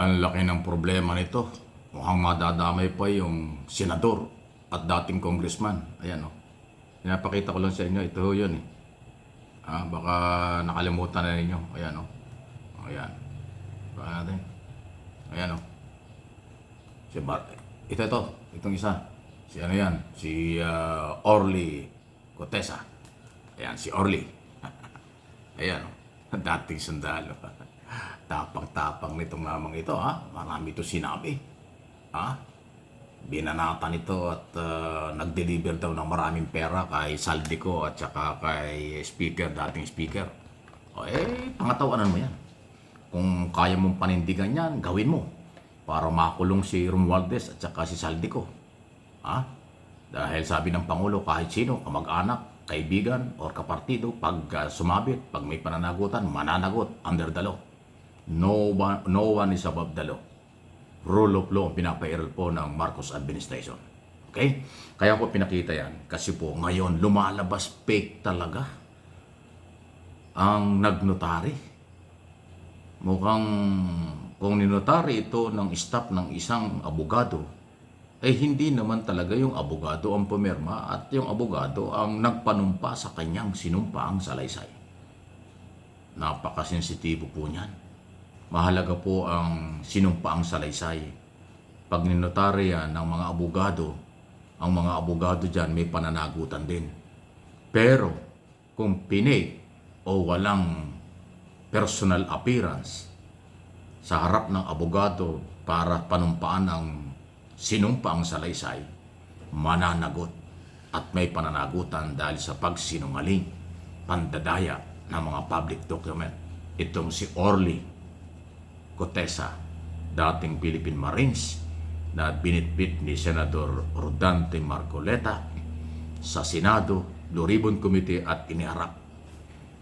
Ang laki ng problema nito. Mukhang madadamay pa yung senador at dating congressman. Ayan o. Pinapakita ko lang sa inyo. Ito yun eh. Baka nakalimutan na ninyo. Ayan o. Ayan. Baka natin. Ayan o. Si ito. Itong isa. Si ano yan? Si Orly Cotesa. Ayan, si Orly. Ayan o. Dating sundalo. Tapang-tapang nitong mamang ito, ha? Marami ito sinabi. Ha? Binanatan ito at nag-deliver daw ng maraming pera kay Saldico at saka kay speaker, dating speaker. Pangatawanan mo yan. Kung kaya mong panindigan yan, gawin mo. Para makulong si Romualdez at saka si Saldico. Ha? Dahil sabi ng Pangulo, kahit sino, kamag-anak, kaibigan, or kapartido, pag sumabit, pag may pananagutan, mananagot under the law. No one is above the law. Rule of law ang pinapairal po ng Marcos administration. Okay? Kaya ko pinakita yan. Kasi po ngayon lumalabas fake talaga ang nagnotary. Mukhang kung ninotary ito ng staff ng isang abogado, ay hindi naman talaga yung abogado ang pumirma at yung abogado ang nagpanumpa sa kanyang sinumpaang salaysay. Napakasensitibo po niyan. Mahalaga po ang sinumpaang salaysay. Pag ninotarya ng mga abogado, ang mga abogado dyan may pananagutan din. Pero kung pinake o walang personal appearance sa harap ng abogado para panumpaan ang sinumpaang salaysay, mananagot at may pananagutan dahil sa pagsinungaling, pandadaya ng mga public document. Itong si Orly Cotesa, dating Philippine Marines, na binitbit ni Senador Rodante Marcoleta sa Senado, Blue Ribbon Committee at iniharap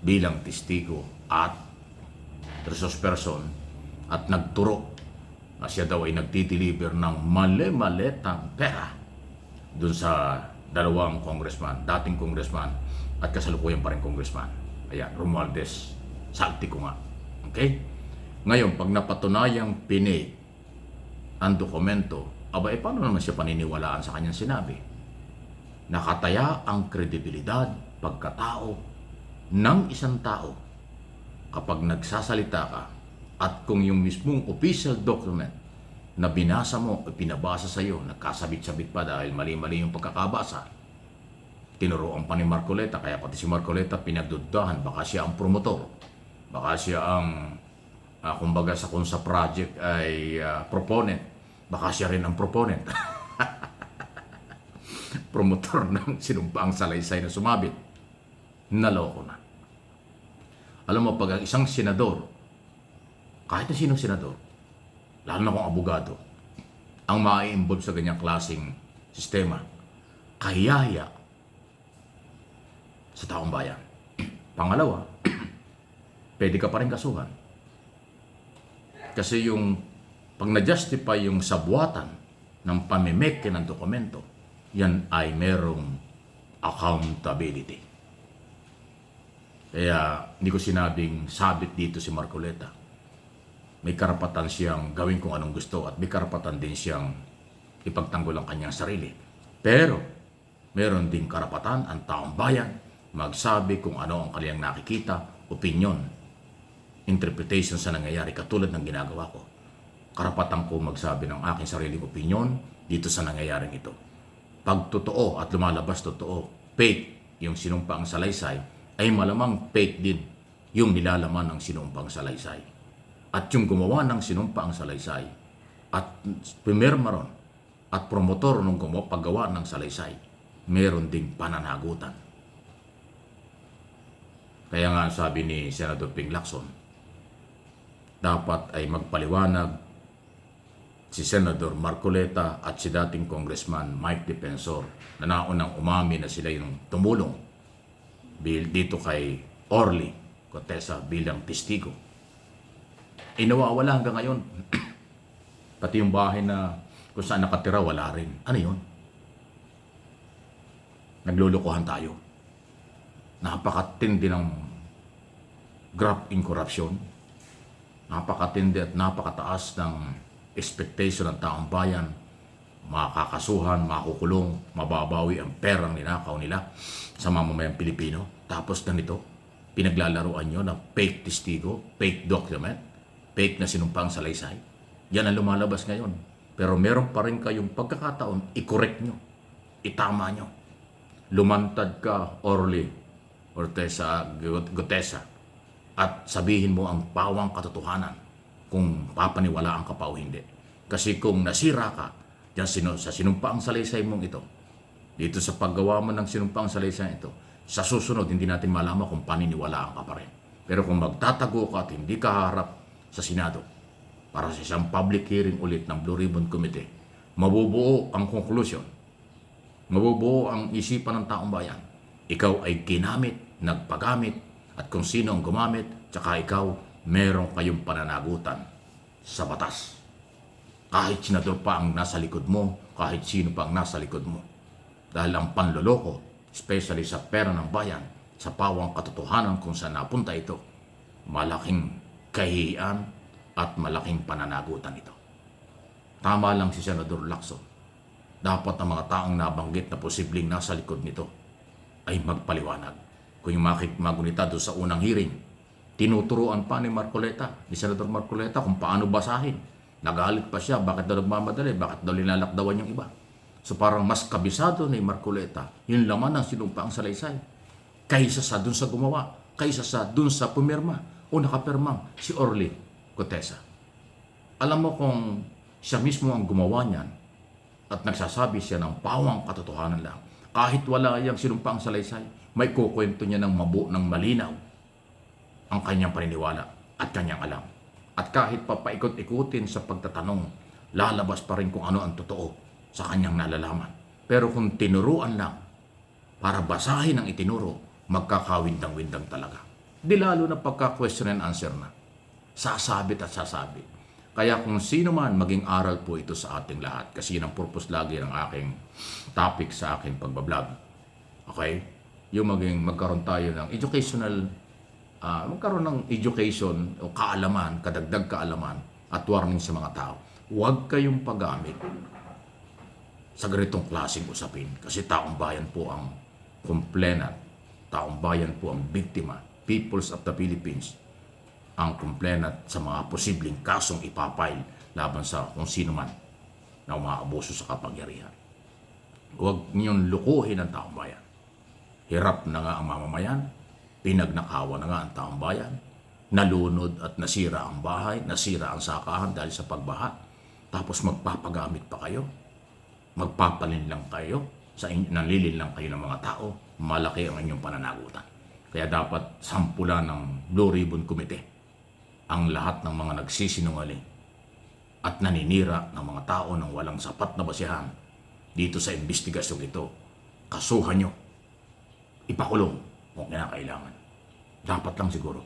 bilang testigo at resource person at nagturo na siya daw ay nagtitiliber ng mali-maletang pera dun sa dalawang congressman, dating congressman at kasalukuyan pa rin congressman. Ayan, Romualdez, Saldico nga. Okay? Ngayon, pag napatunayang pinake ang dokumento, paano naman siya paniniwalaan sa kanyang sinabi? Nakataya ang kredibilidad, pagkatao ng isang tao kapag nagsasalita ka at kung yung mismong official document na binasa mo o pinabasa sa iyo, nagkasabit-sabit pa dahil mali-mali yung pagkakabasa, tinuruan pa ni Marcoleta, kaya pati si Marcoleta pinagdudahan, baka siya ang promotor, baka siya ang kumbaga sa kung sa project ay proponent, baka siya rin ang proponent. Promotor ng sinumpaang salaysay na sumabit. Naloko na. Alam mo, pag ang isang senador, kahit na sinong senador, lalo na kung abogado, ang ma-involve sa ganyang klaseng sistema, kayaya sa taong bayan. Pangalawa, pwede ka pa rin kasuhan. Kasi yung pag na-justify yung sabuatan ng pamimeke ng dokumento, yan ay merong accountability. Kaya hindi ko sinabing sabit dito si Marcoleta. May karapatan siyang gawin kung anong gusto at may karapatan din siyang ipagtanggol ang kanyang sarili. Pero meron din karapatan ang taong bayan magsabi kung ano ang kanyang nakikita, opinion, interpretation sa nangyayari katulad ng ginagawa ko. Karapatan ko magsabi ng aking sariling opinion dito sa nangyayaring ito. Pag totoo at lumalabas totoo, fake yung sinumpaang salaysay, ay malamang fake din yung nilalaman ng sinumpaang salaysay. At yung gumawa ng sinumpaang salaysay at pumirma ron at promotor ng paggawa ng salaysay, meron ding pananagutan. Kaya nga sabi ni Senador Ping Lacson, dapat ay magpaliwanag si Senador Marcoleta at si dating Congressman Mike Defensor na naunang umami na sila yung tumulong dito kay Orly Cotesa bilang testigo. Nawawala hanggang ngayon. Pati yung bahay na kung saan nakatira, wala rin. Ano yun? Naglulukuhan tayo. Napakatindi ng graft in corruption. Napakatindi at napakataas ng expectation ng taong bayan. Makakasuhan, makukulong, mababawi ang perang ninakaw nila sa mamamayang Pilipino. Tapos ganito, pinaglalaruan nyo ng fake testigo, fake document, fake na sinumpang salaysay. Yan ang lumalabas ngayon. Pero meron pa rin kayong pagkakataon, i-correct nyo, itama nyo. Lumantad ka, Orly, Gutesa, at sabihin mo ang pawang katotohanan kung papaniwalaan ka pa o hindi. Kasi kung nasira ka diyan sa sinumpaang salaysay mong ito, dito sa paggawa mo ng sinumpaang salaysay ito, sa susunod hindi natin malaman kung paniniwalaan ka pa rin. Pero kung magtatago ka at hindi ka harap sa Senado para sa isang public hearing ulit ng Blue Ribbon Committee, mabubuo ang conclusion, mabubuo ang isipan ng taong bayan. Ikaw ay ginamit, nagpagamit, at kung sino ang gumamit, tsaka ikaw, meron kayong pananagutan sa batas. Kahit senador pa ang nasa likod mo, kahit sino pa ang nasa likod mo. Dahil ang panloloko, especially sa pera ng bayan, sa pawang katotohanan kung saan napunta ito, malaking kahihiyan at malaking pananagutan ito. Tama lang si Senador Lacson. Dapat ang mga taong nabanggit na posibleng nasa likod nito ay magpaliwanag. Kung yung magunita doon sa unang hearing, tinuturuan pa ni Senador Marcoleta kung paano basahin. Nagalit pa siya, bakit daw nagmamadali, bakit daw linalakdawan yung iba. So parang mas kabisado ni Marcoleta yung laman ng sinumpaang salaysay kaysa sa dun sa gumawa, kaysa sa dun sa pumirma o nakapirmang si Orly Gutesa. Alam mo kung siya mismo ang gumawa niyan at nagsasabi siya ng pawang katotohanan lang, kahit wala yung sinumpaang salaysay, may kukwento niya ng malinaw ang kanyang paniniwala at kanyang alam. At kahit papaikot-ikutin sa pagtatanong, lalabas pa rin kung ano ang totoo sa kanyang nalalaman. Pero kung tinuruan lang para basahin ang itinuro, magkakawindang-windang talaga. Di lalo na pagka-question and answer na. Sasabit at sasabit. Kaya kung sino man, maging aral po ito sa ating lahat. Kasi yun ang purpose lagi ng aking topic sa aking pagbablog. Okay? Yung magkaroon tayo ng magkaroon ng education o kaalaman, kadagdag kaalaman at warning sa mga tao. Huwag kayong paggamit sa ganitong klaseng usapin kasi taong bayan po ang complainant, taong bayan po ang biktima, peoples of the Philippines ang complainant sa mga posibleng kasong ipapile laban sa kung sino man na umaabuso sa kapangyarihan. Huwag niyong lukuhin ang taong bayan. Hirap na nga ang mamamayan, pinagnakawa na nga ang taong bayan, nalunod at nasira ang bahay, nasira ang sakahan dahil sa pagbaha, tapos magpapagamit pa kayo, magpapalinlang kayo, nanlilinlang kayo ng mga tao, malaki ang inyong pananagutan. Kaya dapat sampulan ng Blue Ribbon Committee ang lahat ng mga nagsisinungaling at naninira ng mga tao ng walang sapat na basihan dito sa investigasyon ito. Kasuhan nyo, ipakulong kung kinakailangan. Dapat lang siguro